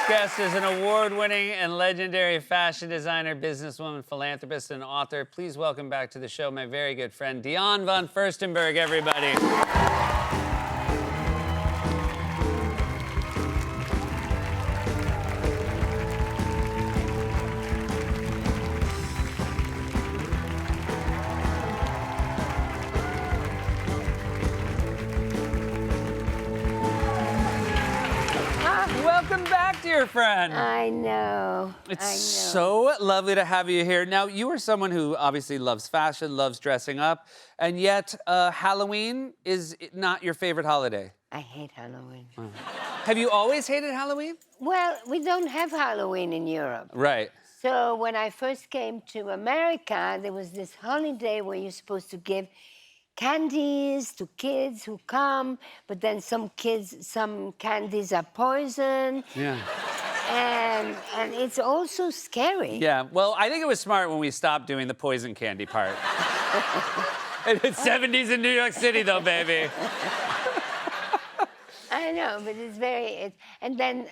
guest is an award-winning and legendary fashion designer, businesswoman, philanthropist, and author. Please welcome back to the show my very good friend, Dionne von Furstenberg, everybody. Welcome back, dear friend. I know. It's so lovely to have you here. Now, you are someone who obviously loves fashion, loves dressing up, and yet Halloween is not your favorite holiday. I hate Halloween. Have you always hated Halloween? Well, we don't have Halloween in Europe. Right. So when I first came to America, there was this holiday where you're supposed to give candies to kids who come, but then some candies are poison. Yeah. And it's also scary. Yeah, well, I think it was smart when we stopped doing the poison candy part. In the 70s in New York City, though, baby. I know, but it's very. And then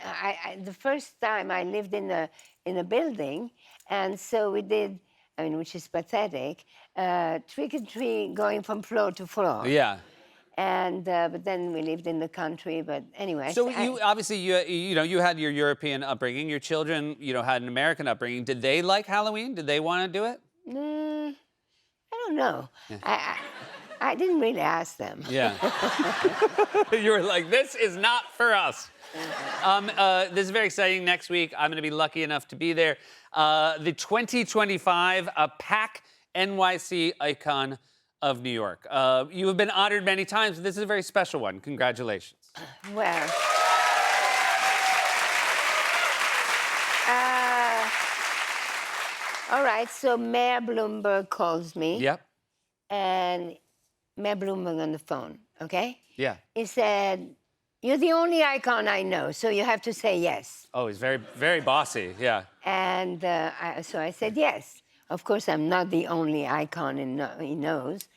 the first time I lived in a building, and so we did. I mean, which is pathetic. Trick or treat, going from floor to floor. Yeah. And but then we lived in the country. But anyway. So you obviously you had your European upbringing. Your children had an American upbringing. Did they like Halloween? Did they want to do it? I don't know. Yeah. I didn't really ask them. Yeah. You were like, this is not for us. This is very exciting. Next week, I'm going to be lucky enough to be there. The 2025 PAC NYC Icon of New York. You have been honored many times, but this is a very special one. Congratulations. Well, all right, so Mayor Bloomberg calls me. Yep. And Mayor Bloomberg on the phone, okay? Yeah. He said, "You're the only icon I know, so you have to say yes." Oh, he's very, very bossy, yeah. And so I said yes. Of course, I'm not the only icon he knows.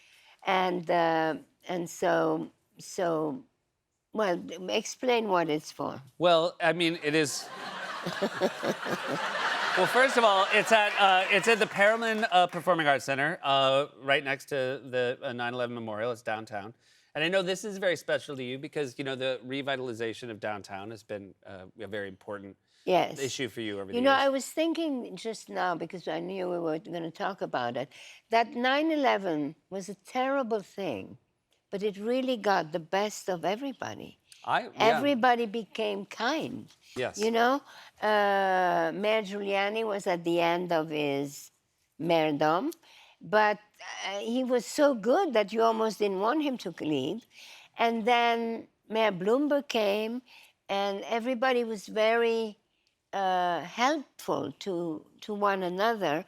And so, well, explain what it's for. Well, I mean, it is... Well, first of all, it's at the Perelman Performing Arts Center, right next to the 9/11 Memorial. It's downtown. And I know this is very special to you because, the revitalization of downtown has been a very important issue for you over the years. I was thinking just now, because I knew we were going to talk about it, that 9/11 was a terrible thing, but it really got the best of everybody. Everybody became kind. Yes. Mayor Giuliani was at the end of his mayordom, but he was so good that you almost didn't want him to leave. And then Mayor Bloomberg came, and everybody was very helpful to one another.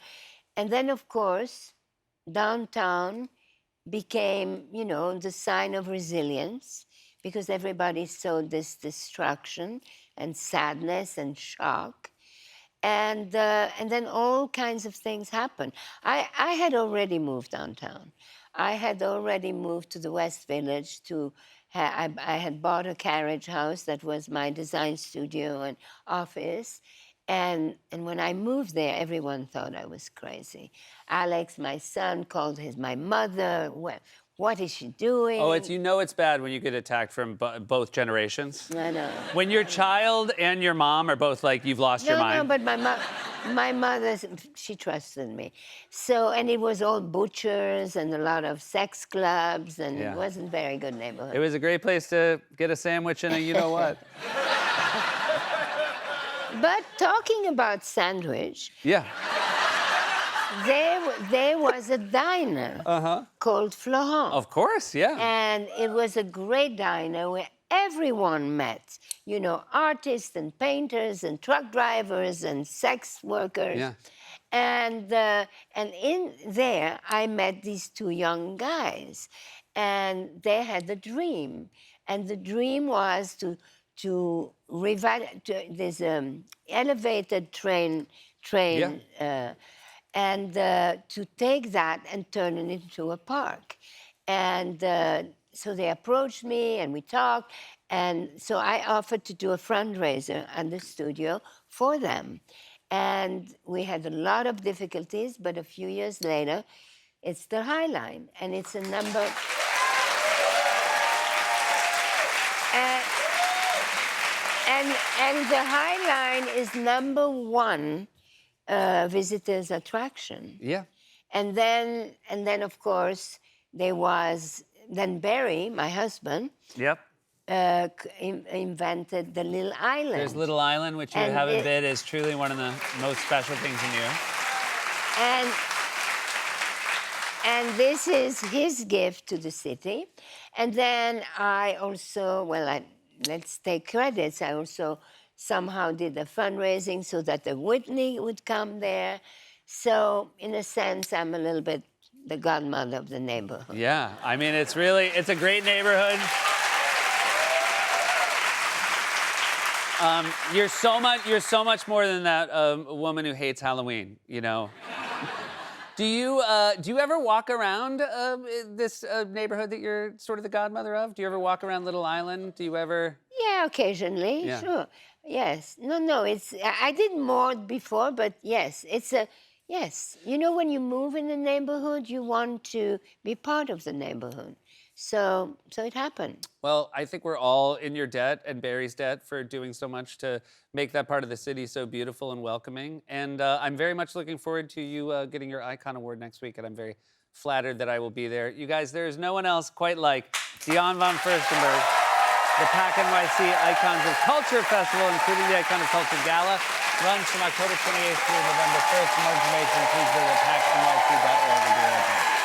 And then, of course, downtown became, the sign of resilience, because everybody saw this destruction and sadness and shock. And then all kinds of things happened. I had already moved downtown. I had already moved to the West Village. I had bought a carriage house that was my design studio and office. And when I moved there, everyone thought I was crazy. Alex, my son, called my mother. What is she doing? Oh, it's bad when you get attacked from both generations. I know. When your child and your mom are both like, you've lost your mind. No, but my mother, she trusted me. So, and it was all butchers and a lot of sex clubs, and it wasn't a very good neighborhood. It was a great place to get a sandwich and a you-know-what. But talking about sandwich... Yeah. There was a diner called Florent. Of course, yeah. And it was a great diner where everyone met. Artists and painters and truck drivers and sex workers. Yeah. And in there, I met these two young guys. And they had a dream. And the dream was to this elevated train and to take that and turn it into a park. And so they approached me and we talked, And so I offered to do a fundraiser at the studio for them. And we had a lot of difficulties, but a few years later, it's the High Line, and it's a number. And, and the High Line is number one visitors attraction. Yeah. And then of course there was then Barry, my husband, Yep. invented the Little Island. There's Little Island, which you And have it- admit is truly one of the most special things in you. And this is his gift to the city. And then I also, let's take credits. I also somehow did the fundraising so that the Whitney would come there. So in a sense, I'm a little bit the godmother of the neighborhood. Yeah, I mean, it's a great neighborhood. You're so much more than that woman who hates Halloween, you know. Do you ever walk around this neighborhood that you're sort of the godmother of? Do you ever walk around Little Island? Do you ever? Yeah, occasionally, Yeah. sure. Yes. No, I did more before, but yes, yes. You know, when you move in the neighborhood, you want to be part of the neighborhood. So it happened. Well, I think we're all in your debt and Barry's debt for doing so much to make that part of the city so beautiful and welcoming. And I'm very much looking forward to you getting your Icon Award next week, and I'm very flattered that I will be there. You guys, there is no one else quite like Dion von Furstenberg. The PAC NYC Icons of Culture Festival, including the Icon of Culture Gala, runs from October 28th through November 1st. For more information, please visit pacnyc.org and be right back.